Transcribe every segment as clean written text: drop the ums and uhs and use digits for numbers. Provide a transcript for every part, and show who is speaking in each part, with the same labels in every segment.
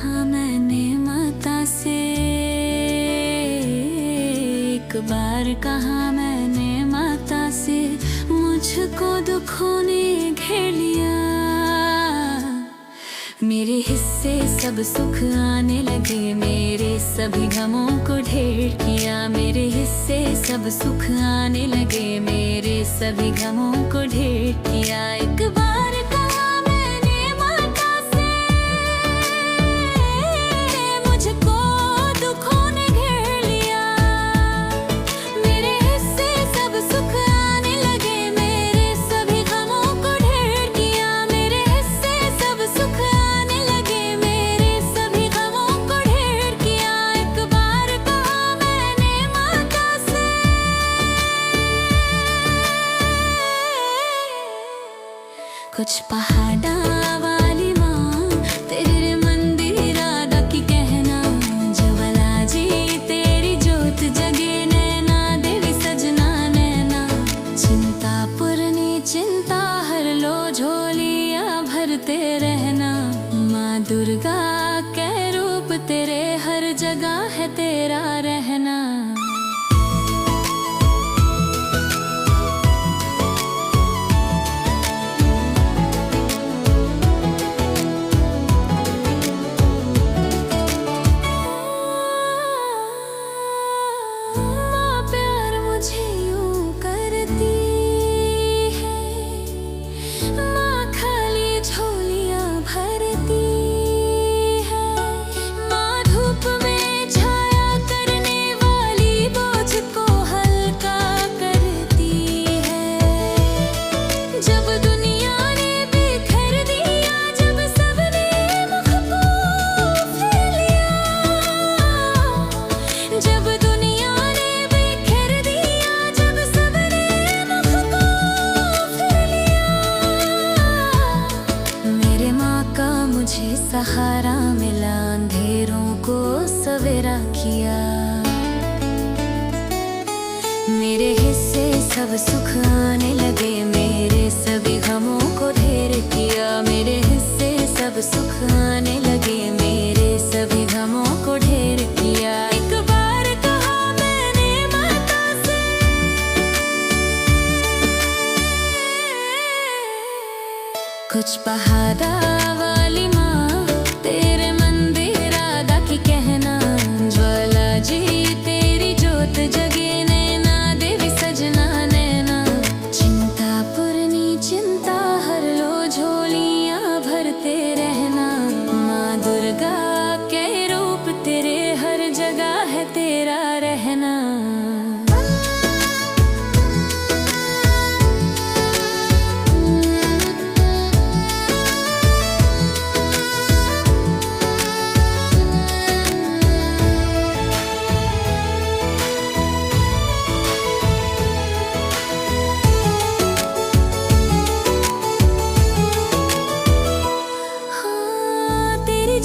Speaker 1: कहा मैंने माता से, एक बार कहा मैंने माता से, मुझको दुखों ने घेर लिया। मेरे हिस्से सब सुख आने लगे, मेरे सभी गमों को ढेर किया। मेरे हिस्से सब सुख आने लगे, मेरे सभी गमों को ढेर किया। एक बार कहा मैंने माता से, मुझको दुखों ने घेर लिया। मेरे हिस्से सब सुख आने लगे, मेरे सभी गमों को ढेर किया। मेरे हिस्से सब सुख आने लगे, मेरे सभी गमों को ढेर किया। एक बार कहा मैंने माता से, कुछ पहाड़ा वाली माँ तेरे मंदिर आदा की कहना, ज्वाला जी तेरी जोत जगे नैना, देवी सजना नैना। चिंता पुरनी चिंता हर लो, झोलियाँ भरते रहना। माँ दुर्गा के रूप तेरे, हर जगह है तेरा रहना। सहारा मिला, अंधेरों को सवेरा किया। मेरे हिस्से सब सुख आने लगे, मेरे सभी गमों को ढेर किया। मेरे हिस्से सब सुख आने लगे, मेरे सभी गमों को ढेर किया। एक बार कहा मैंने माता से, कुछ पहाड़ा वाली माँ तेरे मंदिर आदा की कहना, ज्वाला जी तेरी जोत जगे नैना, देवी सजना नैना। चिंता पुरनी चिंता हर लो, झोलियाँ भरते रहना। माँ दुर्गा के रूप तेरे, हर जगह है तेरा रहना।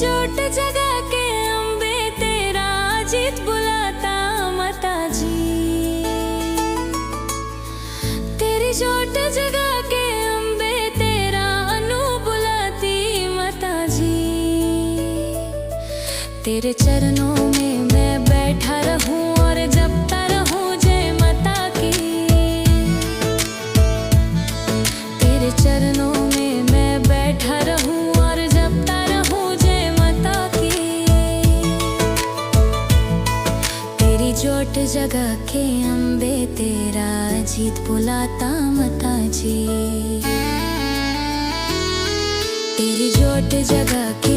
Speaker 1: जोट जगा के अम्बे तेरा जीत बुलाता माता जी। तेरी जोट जगा के अम्बे तेरा अनु बुलाती माता जी। तेरे चरणों में मैं बैठा रहूं और जपता रहूं जय माता की। तेरे चरणों में मैं बैठा रहूं और जपता जोट जगा के अम्बे तेरा जीत बुलाता माता जी। तेरी जोट जगा के